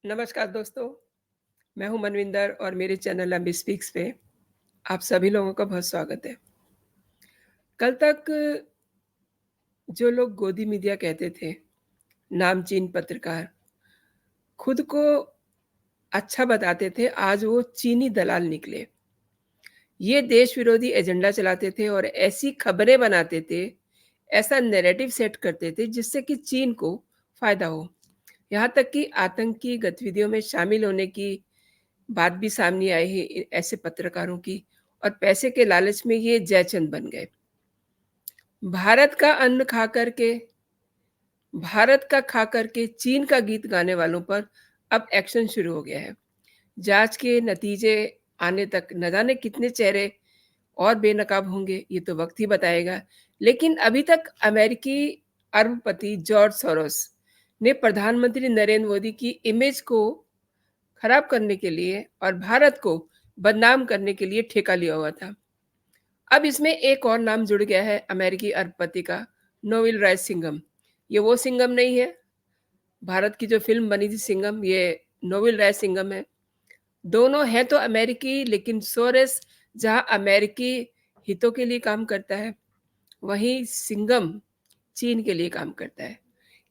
नमस्कार दोस्तों, मैं हूं मनविंदर और मेरे चैनल एमबी स्पीक्स पे आप सभी लोगों का बहुत स्वागत है। कल तक जो लोग गोदी मीडिया कहते थे, नामचीन पत्रकार, खुद को अच्छा बताते थे, आज वो चीनी दलाल निकले। ये देश विरोधी एजेंडा चलाते थे और ऐसी खबरें बनाते थे, ऐसा नैरेटिव सेट करते थे जिससे कि चीन को फ़ायदा हो। यहाँ तक कि आतंकी गतिविधियों में शामिल होने की बात भी सामने आई है ऐसे पत्रकारों की और पैसे के लालच में ये जयचंद बन गए। भारत का अन्न खा कर के भारत का खा कर के चीन का गीत गाने वालों पर अब एक्शन शुरू हो गया है। जांच के नतीजे आने तक न जाने कितने चेहरे और बेनकाब होंगे, ये तो वक्त ही बताएगा। लेकिन अभी तक अमेरिकी अरबपति जॉर्ज सोरोस ने प्रधानमंत्री नरेंद्र मोदी की इमेज को खराब करने के लिए और भारत को बदनाम करने के लिए ठेका लिया हुआ था। अब इसमें एक और नाम जुड़ गया है अमेरिकी अरबपति का, नोवेल रायसिंघम। ये वो सिंघम नहीं है, भारत की जो फ़िल्म बनी थी सिंघम, ये नोवेल रायसिंघम है। दोनों हैं तो अमेरिकी, लेकिन सोरेस जहाँ अमेरिकी हितों के लिए काम करता है, वहीं सिंघम चीन के लिए काम करता है।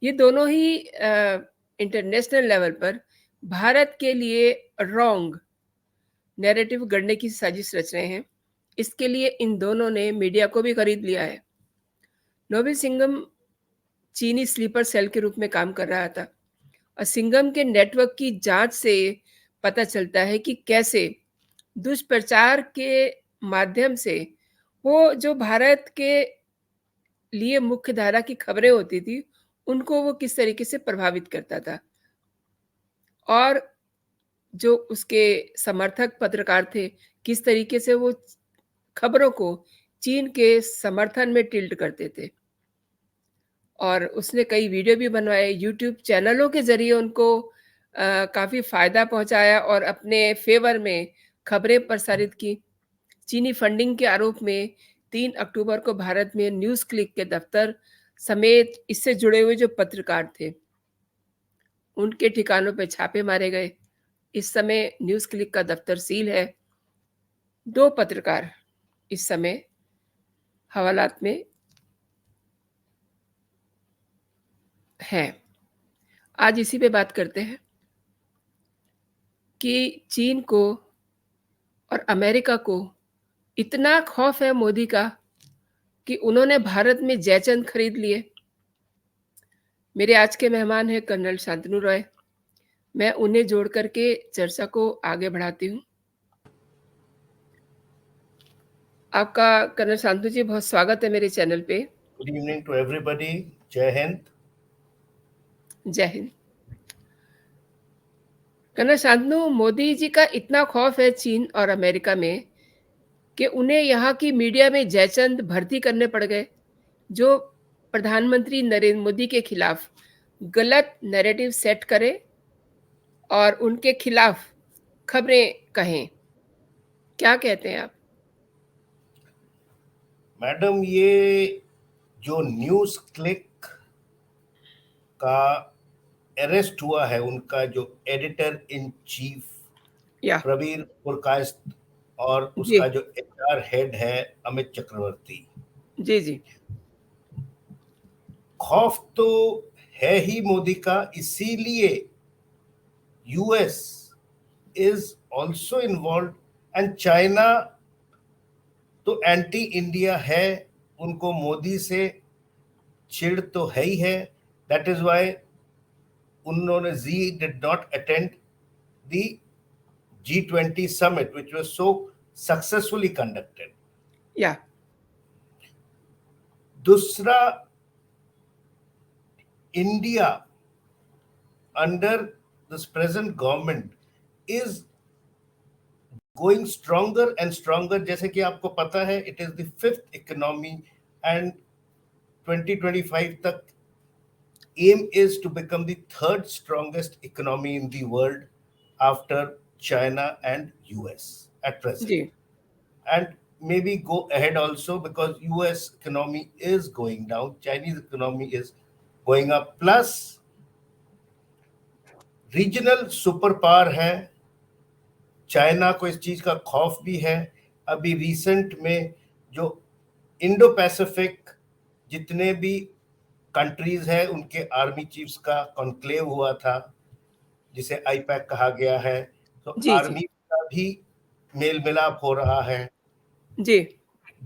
ये दोनों ही इंटरनेशनल लेवल पर भारत के लिए रॉन्ग नैरेटिव गढ़ने की साजिश रच रहे हैं। इसके लिए इन दोनों ने मीडिया को भी खरीद लिया है। नोवेल सिंघम चीनी स्लीपर सेल के रूप में काम कर रहा था और सिंघम के नेटवर्क की जांच से पता चलता है कि कैसे दुष्प्रचार के माध्यम से वो जो भारत के लिए मुख्य धारा की खबरें होती थी, उनको वो किस तरीके से प्रभावित करता था और जो उसके समर्थक पत्रकार थे, किस तरीके से वो खबरों को चीन के समर्थन में टिल्ट करते थे। और उसने कई वीडियो भी बनवाए, यूट्यूब चैनलों के ज़रिए उनको काफ़ी फ़ायदा पहुँचाया और अपने फ़ेवर में खबरें प्रसारित की। चीनी फंडिंग के आरोप में 3 अक्टूबर को भारत में न्यूज़ क्लिक के दफ्तर समेत इससे जुड़े हुए जो पत्रकार थे, उनके ठिकानों पे छापे मारे गए। इस समय न्यूज़ क्लिक का दफ्तर सील है। 2 पत्रकार इस समय हवालात में हैं। आज इसी पे बात करते हैं कि चीन को और अमेरिका को इतना खौफ है मोदी का कि उन्होंने भारत में जयचंद खरीद लिए। मेरे आज के मेहमान हैं कर्नल शांतनु रॉय। मैं उन्हें जोड़ कर के चर्चा को आगे बढ़ाती हूँ। आपका कर्नल शांतनु जी बहुत स्वागत है मेरे चैनल पे। Good evening to everybody. Jai Hind. जय हिंद। कर्नल शांतनु, मोदी जी का इतना खौफ है चीन और अमेरिका में कि उन्हें यहाँ की मीडिया में जयचंद भर्ती करने पड़ गए, जो प्रधानमंत्री नरेंद्र मोदी के खिलाफ गलत नैरेटिव सेट करें और उनके खिलाफ खबरें कहें। क्या कहते हैं आप? मैडम, ये जो न्यूज़ क्लिक का अरेस्ट हुआ है, उनका जो एडिटर इन चीफ या प्रवीर पुरकायस्थ और जी, उसका जो एचआर हेड है अमित चक्रवर्ती, जी, जी। खौफ तो है ही मोदी का। इसीलिए US is also involve and China तो एंटी इंडिया है, उनको मोदी से चिढ़ तो है ही है। दैट इज वाई उन्होंने Xi did not attend the G20 summit which was so successfully conducted. या दूसरा, India under this present government is going stronger and stronger. जैसे कि आपको पता है, it is the fifth economy and 2025 तक aim is to become the third strongest economy in the world after China and US at present. जी, And maybe go ahead also, because US economy is going down, Chinese economy is going up. Plus regional super power है, China को इस चीज का खौफ भी है। अभी रिसेंट में जो इंडो पैसिफिक जितने भी कंट्रीज है उनके आर्मी चीफ्स का कॉन्क्लेव हुआ था, जिसे आईपैक कहा गया है, तो जी, जी। आर्मी का भी मेल मिलाप हो रहा है। जी।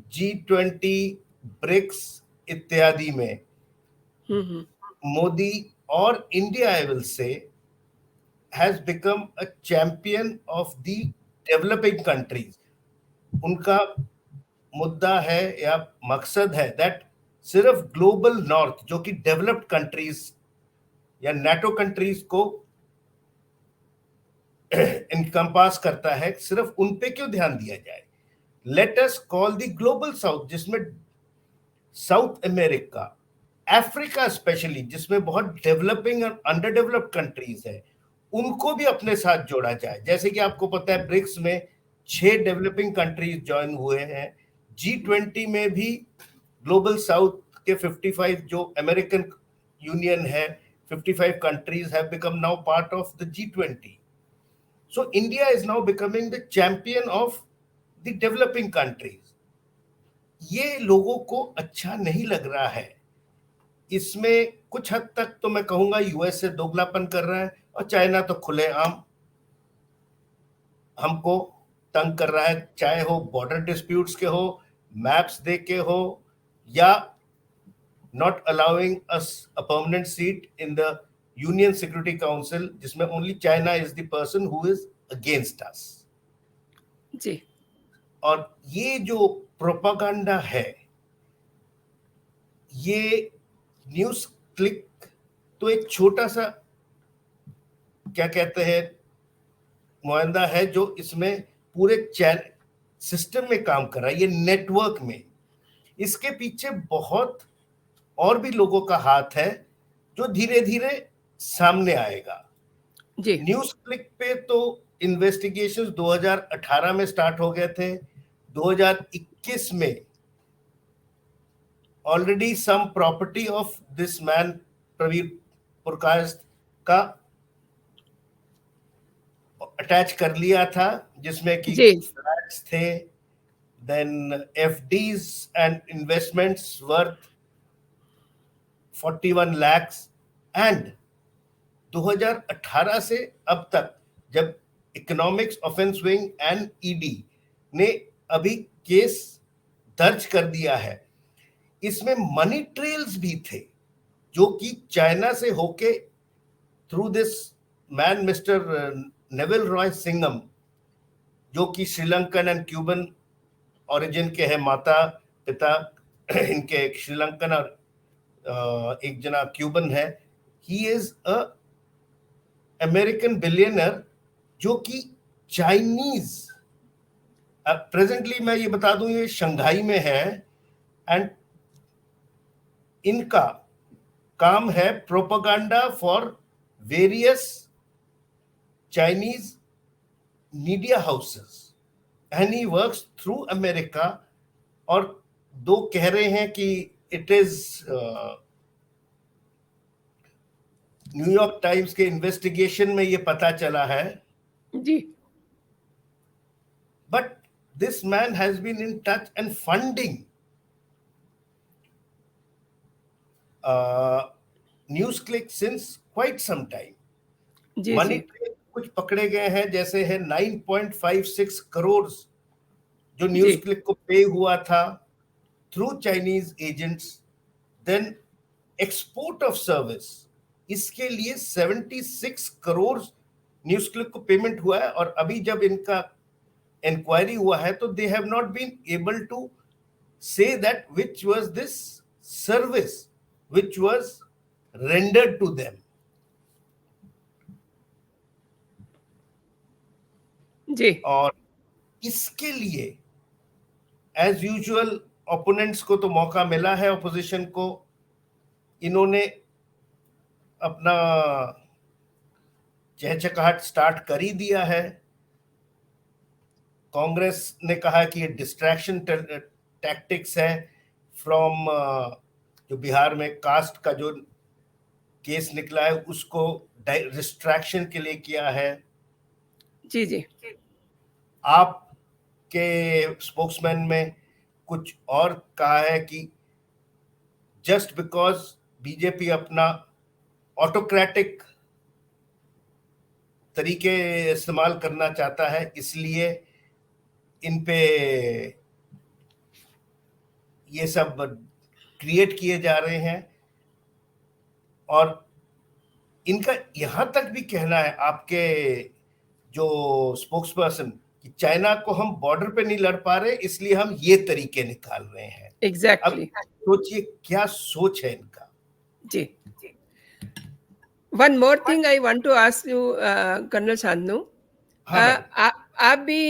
G20, ब्रिक्स इत्यादि में मोदी और India, I will say, has become a champion of the developing countries. उनका मुद्दा है या मकसद है दैट सिर्फ ग्लोबल नॉर्थ जो कि डेवलप्ड कंट्रीज या नाटो कंट्रीज को इनकम्पास करता है, सिर्फ उन पे क्यों ध्यान दिया जाए। Let us call the global south, जिसमें साउथ अमेरिका, अफ्रीका स्पेशली, जिसमें बहुत डेवलपिंग और अंडर डेवलप्ड कंट्रीज है, उनको भी अपने साथ जोड़ा जाए। जैसे कि आपको पता है ब्रिक्स में 6 डेवलपिंग कंट्रीज ज्वाइन हुए हैं। G20 में भी ग्लोबल साउथ के 55 जो अमेरिकन यूनियन है, 55 countries have become now part of the G20. So India is now becoming the champion of the developing countries. ये लोगों को अच्छा नहीं लग रहा है। इसमें कुछ हद तक तो मैं कहूंगा यूएस से दोगलापन कर रहा है, और चाइना तो खुलेआम हमको तंग कर रहा है, चाहे हो बॉर्डर डिस्प्यूट्स के हो, मैप्स दे के हो, या not allowing us a permanent seat in the union security council, जिसमें only China is the person who is against us. जी। और ये जो प्रोपागंडा है, ये न्यूज क्लिक तो एक छोटा सा क्या कहते हैं मुआयदा है जो इसमें पूरे सिस्टम में काम कर रहा है, ये नेटवर्क में। इसके पीछे बहुत और भी लोगों का हाथ है जो धीरे धीरे सामने आएगा। जी। न्यूज क्लिक पे तो इन्वेस्टिगेशंस 2018 में स्टार्ट हो गए थे। 2021 में already some property of this man Praveen Purkayastha का अटैच कर लिया था, जिसमें कि जी। फ्लैट्स थे, then FDs and investments worth 41 lakhs। And 2018 से अब तक जब economics offence wing and ED ने अभी केस दर्ज कर दिया है, इसमें मनी ट्रेल्स भी थे जो कि चाइना से होके through this man mister Neville Roy Singham, जो कि श्रीलंकन एंड क्यूबन ओरिजिन के हैं, माता पिता इनके श्रीलंकन और एक जना क्यूबन है। He is a American billionaire जो कि चाइनीज, प्रेजेंटली मैं ये बता दूं ये शंघाई में है, एंड इनका काम है propaganda for various Chinese media houses, and he works through America. और दो कह रहे हैं कि इट इज न्यूयॉर्क टाइम्स के इन्वेस्टिगेशन में ये पता चला है। जी। But this man has been in touch and funding news click since quite some time. Ji. Money ji. Trail कुछ पकड़े गए हैं, जैसे है 9.56 करोड़ जो जी। न्यूज क्लिक को पे हुआ था through Chinese agents. Then export of service, इसके लिए 76 करोड़ न्यूज क्लिक को पेमेंट हुआ है। और अभी जब इनका इंक्वायरी हुआ है तो they have not been able to say that which was this service which was rendered to them. जी। और इसके लिए एज यूजुअल ओपोनेंट्स को तो मौका मिला है, ऑपोजिशन को। इन्होंने अपना चहचकाहट स्टार्ट कर ही दिया है। कांग्रेस ने कहा कि ये डिस्ट्रैक्शन टैक्टिक्स है फ्रॉम जो बिहार में कास्ट का जो केस निकला है उसको डिस्ट्रैक्शन के लिए किया है। जी, जी। आपके स्पोक्समैन में कुछ और कहा है कि जस्ट बिकॉज बीजेपी अपना ऑटोक्रेटिक तरीके इस्तेमाल करना चाहता है, इसलिए इन पे ये सब क्रिएट किए जा रहे हैं। और इनका यहां तक भी कहना है, आपके जो स्पोक्स पर्सन, कि चाइना को हम बॉर्डर पे नहीं लड़ पा रहे इसलिए हम ये तरीके निकाल रहे हैं। अब एग्ज़ैक्टली। सोचिए क्या सोच है इनका। जी। One more thing I want to ask you, colonel Shantanu, हाँ मैडम। आप भी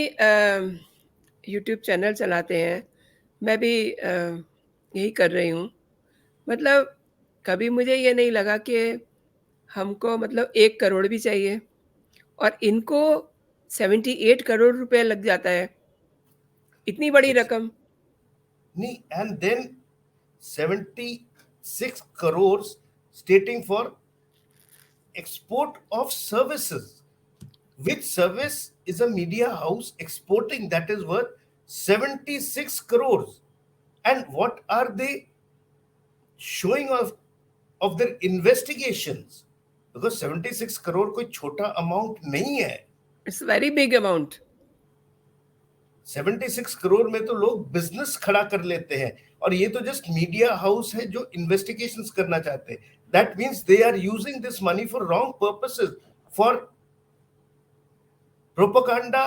यूट्यूब चैनल चलाते हैं, मैं भी यही कर रही हूँ। मतलब कभी मुझे ये नहीं लगा कि हमको मतलब 1 करोड़ भी चाहिए और इनको 78 करोड़ रुपए लग जाता है, इतनी बड़ी रकम। नहीं, and then 76 crore stating for export of services. Which service is a media house exporting that is worth 76 crores? And what are they showing of their investigations? Because 76 crore कोई छोटा अमाउंट नहीं है। It's very big amount. 76 crore में तो लोग business खड़ा कर लेते हैं, और ये तो जस्ट मीडिया हाउस है जो इन्वेस्टिगेशंस करना चाहते हैं। That means they are using this money for wrong purposes, for propaganda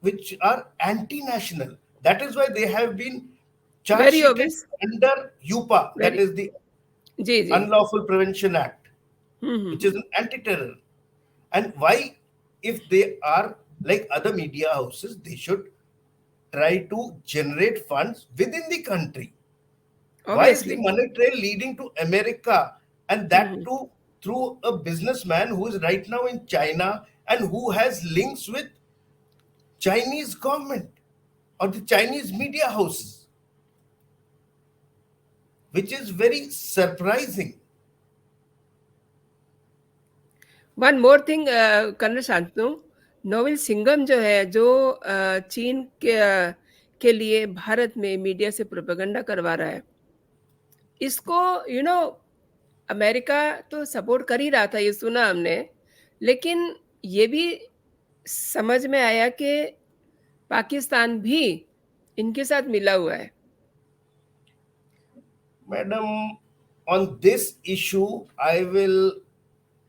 which are anti-national. That is why they have been charge very sheeted obvious. under UPA, that very is the जी, जी। Unlawful Prevention Act, which is an anti-terror. And why, if they are like other media houses, they should try to generate funds within the country. Why is the obviously. money trail leading to America, and that too through a businessman who is right now in China and who has links with Chinese government or the Chinese media houses, which is very surprising. One more thing colonel Shantanu, Neville Singham जो है, जो चीन के लिए भारत में media से propaganda करवा रहा है, इसको अमेरिका तो सपोर्ट कर ही रहा था, ये सुना हमने, लेकिन ये भी समझ में आया कि पाकिस्तान भी इनके साथ मिला हुआ है। Madam, on this issue, I will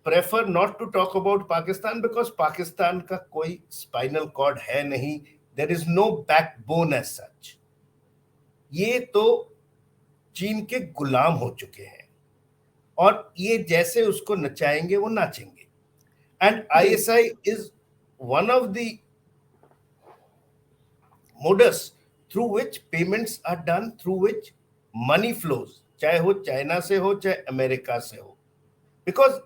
prefer not to talk about Pakistan because Pakistan का कोई spinal cord है नहीं. There is no backbone as such. ये तो चीन के गुलाम हो चुके हैं, और ये जैसे उसको नचाएंगे वो नाचेंगे. And ISI is one of the modus through which payments are done, through which money flows, चाहे हो चाइना से हो चाहे अमेरिका से हो. Because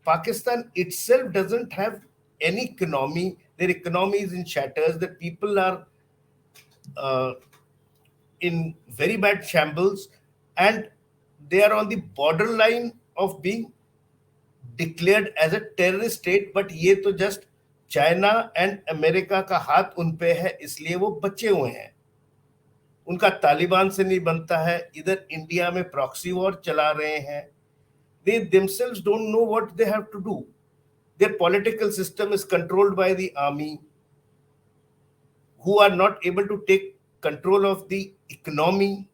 Pakistan itself doesn't have any economy. Their economy is in shatters. The people are in very bad shambles, and they are on the borderline of being declared as a terrorist state. But ये तो just China and America का हाथ उन पे है, इसलिए वो बचे हुए हैं. उनका तालिबान से नहीं बनता है, इधर इंडिया में प्रॉक्सी वॉर चला रहे हैं. They themselves don't know what they have to do. Their political system is controlled by the army, who are not able to take control of the economy.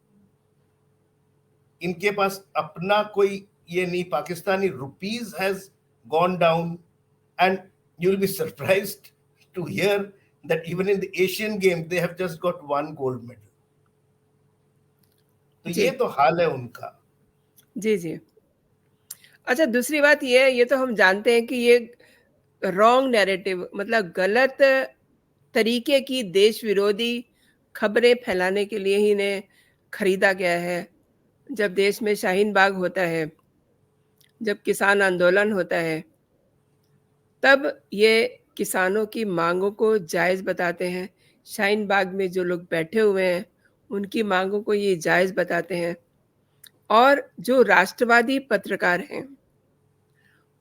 इनके पास अपना कोई ये नहीं. Pakistani rupees has gone down, and you'll be surprised to hear that even in the Asian Games they have just got 1 gold medal. तो ये तो हाल है उनका. जी, जी। अच्छा, दूसरी बात ये तो हम जानते हैं कि ये रॉन्ग नैरेटिव, मतलब गलत तरीके की देश विरोधी खबरें फैलाने के लिए ही इन्हें खरीदा गया है। जब देश में शाहीन बाग होता है, जब किसान आंदोलन होता है, तब ये किसानों की माँगों को जायज़ बताते हैं। शाहीन बाग में जो लोग बैठे हुए हैं, उनकी माँगों को ये जायज़ बताते हैं। और जो राष्ट्रवादी पत्रकार हैं,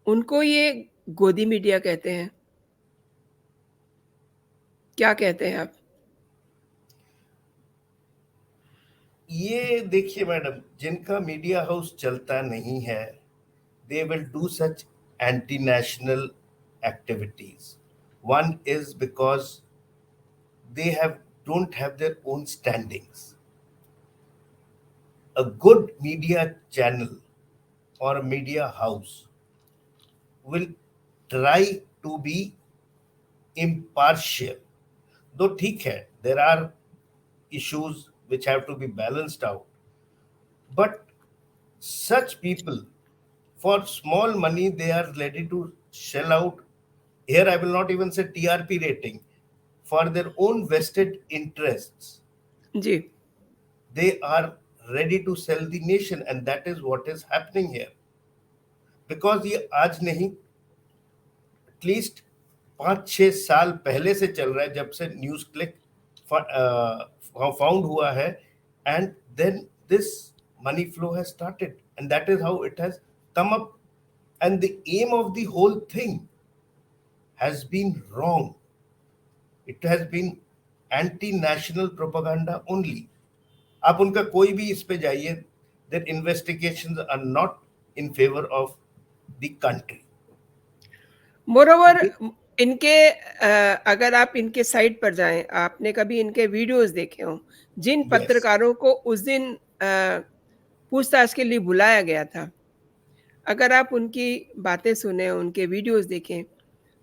उनको ये गोदी मीडिया कहते हैं। क्या कहते हैं आप? ये देखिए मैडम, जिनका मीडिया हाउस चलता नहीं है, they will do such anti-national activities. One is because they don't have their own standings. A good media channel or a media house will try to be impartial. Though ठीक है, there are issues which have to be balanced out, but such people, for small money they are ready to shell out, here I will not even say TRP rating, for their own vested interests. Ji. They are ready to sell the nation, and that is what is happening here. Because ये आज नहीं, at least 5-6 साल पहले से चल रहा है, जब से न्यूज क्लिक फाउंड हुआ है, and then this money flow has started, and that is how it has come up. And the aim of the whole thing has been wrong. It has been anti-national propaganda only. आप उनका कोई भी इस पे जाइए, their investigations are not in favor of the country. Moreover इनके अगर आप इनके साइट पर जाएँ, आपने कभी इनके वीडियोज़ देखे हों, जिन Yes. पत्रकारों को उस दिन पूछताछ के लिए बुलाया गया था, अगर आप उनकी बातें सुने, उनके वीडियोज़ देखें,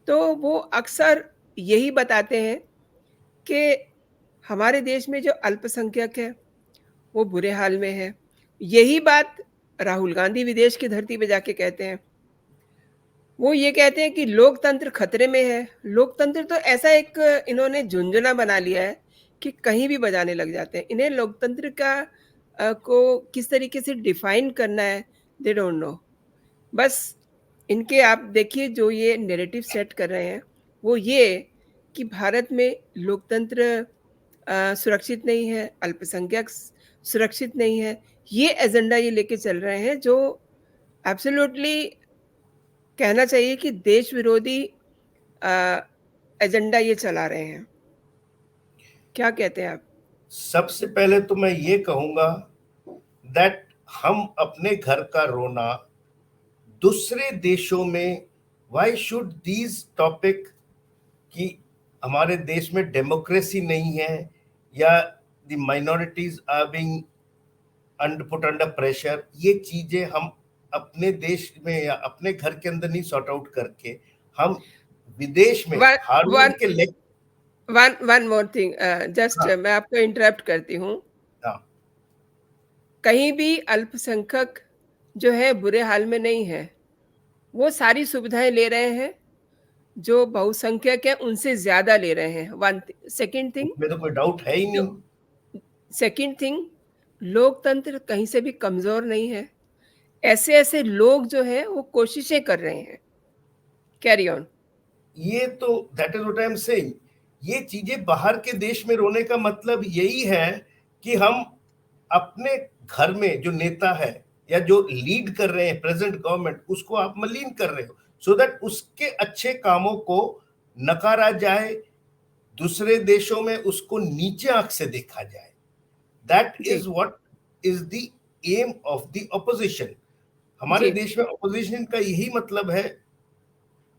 तो वो अक्सर यही बताते हैं कि हमारे देश में जो अल्पसंख्यक है, वो बुरे हाल में है। यही बात राहुल गांधी विदेश की धरती पे जाके कहते हैं। वो ये कहते हैं कि लोकतंत्र खतरे में है। लोकतंत्र तो ऐसा एक इन्होंने झुनझुना बना लिया है कि कहीं भी बजाने लग जाते हैं। इन्हें लोकतंत्र का को किस तरीके से डिफाइन करना है, दे डोंट नो। बस इनके आप देखिए जो ये नैरेटिव सेट कर रहे हैं, वो ये कि भारत में लोकतंत्र सुरक्षित नहीं है, अल्पसंख्यक सुरक्षित नहीं है। ये एजेंडा ये लेके चल रहे हैं जो एब्सोल्यूटली कहना चाहिए कि देश विरोधी अ, एजेंडा ये चला रहे हैं। क्या कहते हैं आप? सबसे पहले तो मैं ये कहूंगा दैट हम अपने घर का रोना दूसरे देशों में, व्हाई शुड दीज टॉपिक, कि हमारे देश में डेमोक्रेसी नहीं है या the minorities are being put under pressure, ये चीजें हम अपने देश में या अपने घर के अंदर नहीं सॉर्ट आउट करके हम विदेश में वन वन हार्वर्ड के one one more thing just हाँ, मैं आपको इंटरप्ट करती हूँ। हाँ, कहीं भी अल्पसंख्यक जो है बुरे हाल में नहीं है। वो सारी सुविधाएँ ले रहे हैं, जो बहुसंख्यक हैं उनसे ज़्यादा ले रहे हैं। वन सेकंड थिंग उसमें तो कोई डाउट है ही जो नहीं। सेकंड थिंग लोकतंत्र कहीं से भी कमज़ोर नहीं है। ऐसे-ऐसे लोग जो हैं वो कोशिशें कर रहे हैं। Carry on. ये तो that is what I am saying, ये चीजें बाहर के देश में रोने का मतलब यही है कि हम अपने घर में जो नेता है या जो लीड कर रहे हैं प्रेजेंट गवर्नमेंट, उसको आप मलिन कर रहे हो, सो दैट उसके अच्छे कामों को नकारा जाए, दूसरे देशों में उसको नीचे आंख से देखा जाए। दैट जी, is what is the aim of the opposition. हमारे जी। देश में ऑपोजिशन का यही मतलब है।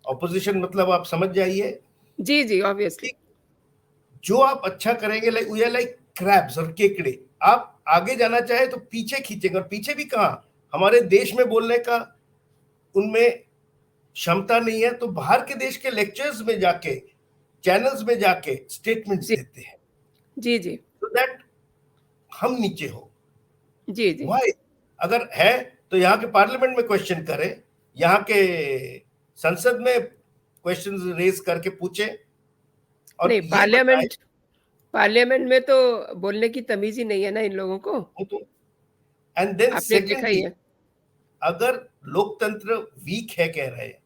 ऑपोजिशन मतलब आप समझ जाइए जी, जी, ऑब्वियसली। कि जो आप अच्छा करेंगे, like we are like crabs और केकड़े, आप आगे जाना चाहे तो पीछे खींचेंगे, और पीछे भी कहाँ, हमारे देश में बोलने का उनमें क्षमता नहीं है, तो बाहर के देश के लेक्चर्स में जाके, चैनल्स में जाके स्टेटमेंट्स जी, देते हैं, जी, जी। सो दैट हम नीचे हो। जी, जी। वाई? अगर है तो यहाँ के पार्लियामेंट में क्वेश्चन करें, यहाँ के संसद में क्वेश्चन रेज करके पूछे और नहीं, ये बताए। पार्लियामेंट में तो बोलने की तमीज़ ही नहीं है ना इन लोगों को। एंड देन आपने देखा ही सेकेंडली, है। अगर लोकतंत्र वीक है कह रहे हैं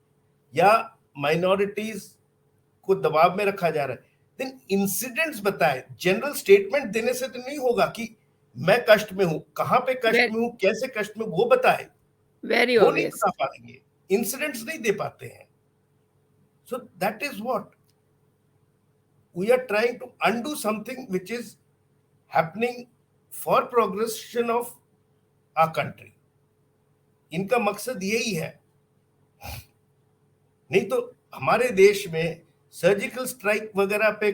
या माइनॉरिटीज को दबाव में रखा जा रहा है, देन इंसिडेंट्स बताए। जनरल स्टेटमेंट देने से तो नहीं होगा कि मैं कष्ट में हूं, कहां पे कष्ट में हूं, कैसे कष्ट में, वो बताए, वेरी वो नहीं ऑब्वियस। बता पाएंगे, इंसिडेंट्स नहीं दे पाते हैं. So that is what we are trying to undo, something which is happening for progression of our country. इनका मकसद यही है. नहीं तो हमारे देश में सर्जिकल स्ट्राइक वगैरह पे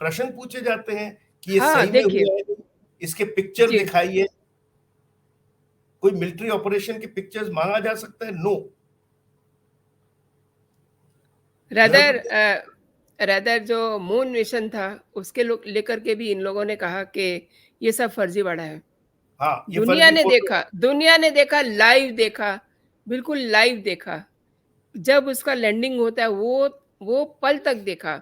प्रश्न पूछे जाते हैं कि ये हाँ, सही में देखिए। हुआ है, इसके पिक्चर जी। दिखाइए. कोई मिलिट्री ऑपरेशन की पिक्चर्स मांगा जा सकता है? No. You have rather to. Rather जो मून मिशन था, उसके लोग लेकर के भी इन लोगों ने कहा कि ये सब फर्जीवाड़ा है। हाँ, ये फर्जी फोटो. दुनिया ने देखा, लाइव देखा, बिल्कुल लाइव देखा। जब उसका लैंडिंग होता है, वो पल तक देखा।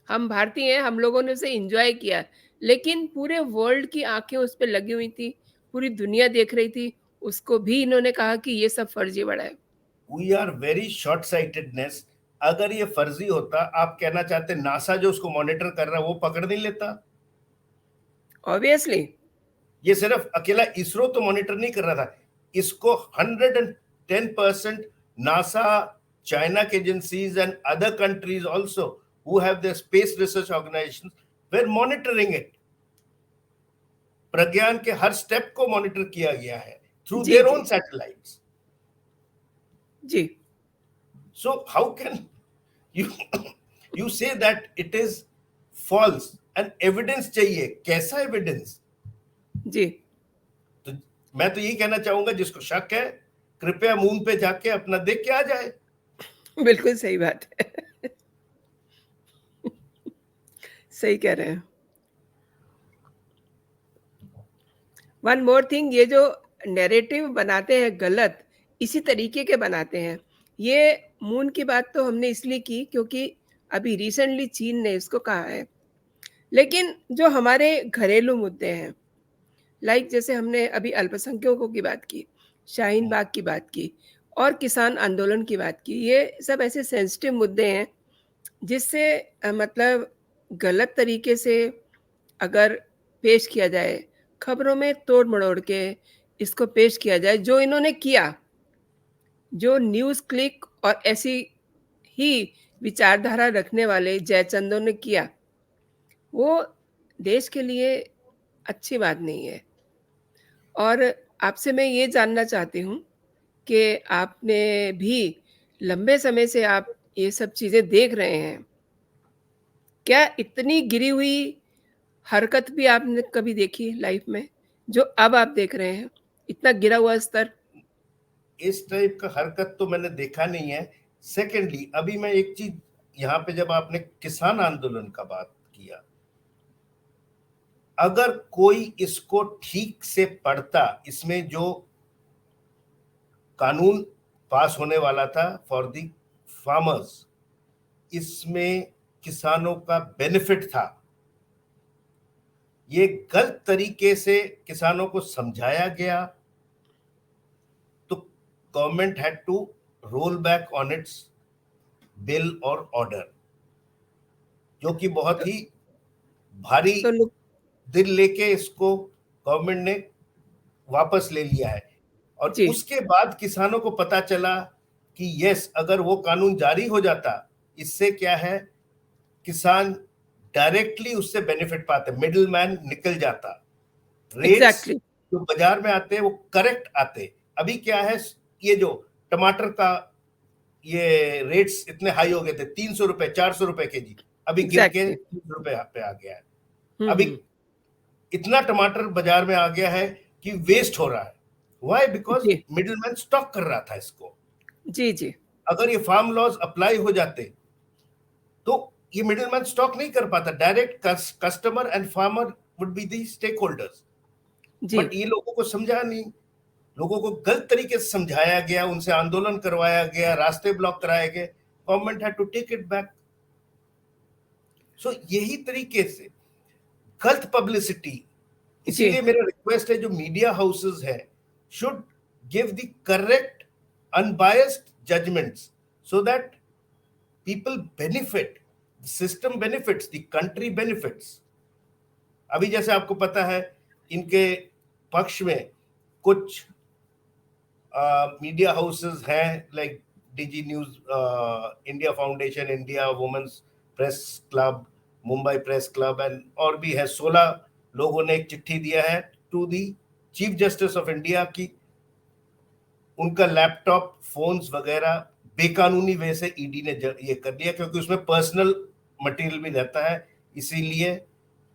हम भारतीय हैं, हम लोगों ने उसे एन्जॉय किया, लेकिन पूरे वर्ल्ड की आँखें उस पे लगी हुई थी, पूरी दुनिया देख रही थी, उसको भी इन्होंने कहा कि ये सब फर्जीवाड़ा है। We are very short sightedness. अगर ये फर्जी होता, आप कहना चाहते नासा जो उसको मॉनिटर कर रहा है वो पकड़ नहीं लेता? ऑब्वियसली। ये सिर्फ अकेला इसरो तो मॉनिटर नहीं कर रहा था, इसको 110% नासा, चाइना के agencies and other countries also who have their space research organisations were monitoring it. Pragyan के हर स्टेप को मॉनिटर किया गया है थ्रू जी, देयर जी, ओन सैटेलाइट्स. जी, So how can you you say that it is false and evidence चाहिए? कैसा एविडेंस? जी। तो मैं तो यही कहना चाहूंगा, जिसको शक है कृपया मून पे जाके अपना देख के आ जाए. बिल्कुल सही बात है। सही कह रहे हैं। वन मोर थिंग, ये जो नैरेटिव बनाते हैं गलत, इसी तरीके के बनाते हैं। ये मून की बात तो हमने इसलिए की क्योंकि अभी रिसेंटली चीन ने इसको कहा है। लेकिन जो हमारे घरेलू मुद्दे हैं, लाइक जैसे हमने अभी अल्पसंख्यकों की बात की, शाहीन बाग की बात की और किसान आंदोलन की बात की, ये सब ऐसे सेंसिटिव मुद्दे हैं जिससे मतलब गलत तरीके से अगर पेश किया जाए, खबरों में तोड़-मरोड़ के इसको पेश किया जाए, जो इन्होंने किया, जो न्यूज़ क्लिक और ऐसी ही विचारधारा रखने वाले जयचंदों ने किया, वो देश के लिए अच्छी बात नहीं है। और आपसे मैं ये जानना चाहती हूँ कि आपने भी लंबे समय से आप ये सब चीज़ें देख रहे हैं। क्या इतनी गिरी हुई हरकत भी आपने कभी देखी लाइफ में, जो अब आप देख रहे हैं? इतना गिरा हुआ स्तर? इस टाइप का हरकत तो मैंने देखा नहीं है. सेकेंडली, अभी मैं एक चीज यहाँ पे, जब आपने किसान आंदोलन का बात किया, अगर कोई इसको ठीक से पढ़ता, इसमें जो कानून पास होने वाला था फॉर द फार्मर्स, इसमें किसानों का बेनिफिट था. ये गलत तरीके से किसानों को समझाया गया, तो government had to roll back on its bill और ऑर्डर, जो कि बहुत तो ही भारी तो नुक दिल लेके इसको गवर्नमेंट ने वापस ले लिया है. और जी, उसके बाद किसानों को पता चला कि यस, अगर वो कानून जारी हो जाता, इससे क्या है, किसान डायरेक्टली उससे बेनिफिट पाते, मिडिल मैन निकल जाता, रेट्स एग्ज़ैक्टली, जो बाजार में आते वो करेक्ट आते. अभी क्या है, ये जो टमाटर का ये रेट्स इतने हाई हो गए थे, 300 रुपए 400 रुपए के जी, अभी गिर के एग्ज़ैक्टली। 30 रुपए पे आ गया है. हुँ, अभी हुँ। इतना टमाटर बाजार में आ गया है कि वेस्ट हो रहा है. व्हाई? बिकॉज जी, मिडिलमैन स्टॉक कर रहा था इसको. जी, जी। अगर ये फार्म लॉज अप्लाई हो जाते, तो ये मिडिलमैन स्टॉक नहीं कर पाता, direct customer and farmer would be the stakeholders. जी, बट ये लोगों को समझा नहीं, लोगों को गलत तरीके से समझाया गया, उनसे आंदोलन करवाया गया, रास्ते ब्लॉक कराए गए, government had to take it back. So यही तरीके से गलत पब्लिसिटी. जी, इसीलिए मेरा रिक्वेस्ट है, जो मीडिया हाउसेस है should give the correct unbiased judgements, so that people benefit, the system benefits, the country benefits. अभी जैसे आपको पता है इनके पक्ष में कुछ मीडिया हाउसेस हैं, like DG news, India foundation, India women's press club, Mumbai press club, and और भी है। 16 लोगों ने एक चिट्ठी दिया है to the chief justice of India की उनका लैपटॉप, फोन्स वगैरह बेकानूनी वे से ईडी ने ये कर दिया, क्योंकि उसमें पर्सनल मटेरियल भी रहता है, इसीलिए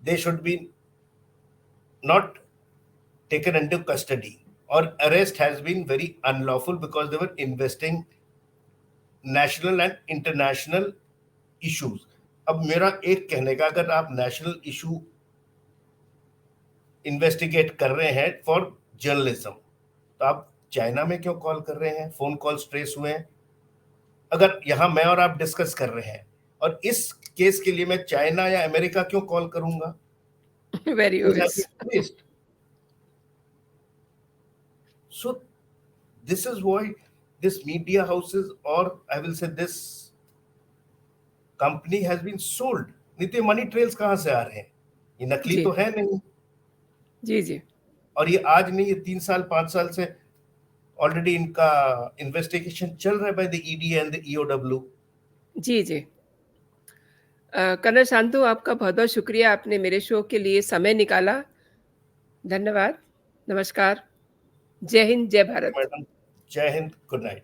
they should be not taken into custody, or arrest has been very unlawful because they were investing national and international issues. अब मेरा एक कहने का, अगर आप नेशनल इशू इन्वेस्टिगेट कर रहे हैं फॉर जर्नलिज्म, तो आप चाइना में क्यों कॉल कर रहे हैं? फोन कॉल्स ट्रेस हुए हैं। अगर यहां मैं और आप डिस्कस कर रहे हैं और इस केस के लिए मैं चाइना या अमेरिका क्यों कॉल करूंगा? Very obvious. So this is why this media houses, or I will say this company has been sold. नहीं तो मनी ट्रेल्स कहां से आ रहे हैं? ये नकली जी। तो है नहीं। जी जी। और ये आज नहीं, ये 3 साल 5 साल से ऑलरेडी इनका इन्वेस्टिगेशन चल रहा है by the ED and the EOW. जी जी। कर्नल शांतु, आपका बहुत बहुत शुक्रिया, आपने मेरे शो के लिए समय निकाला। धन्यवाद। नमस्कार। जय हिंद, जय भारत। मैडम, जय हिंद, गुड नाइट।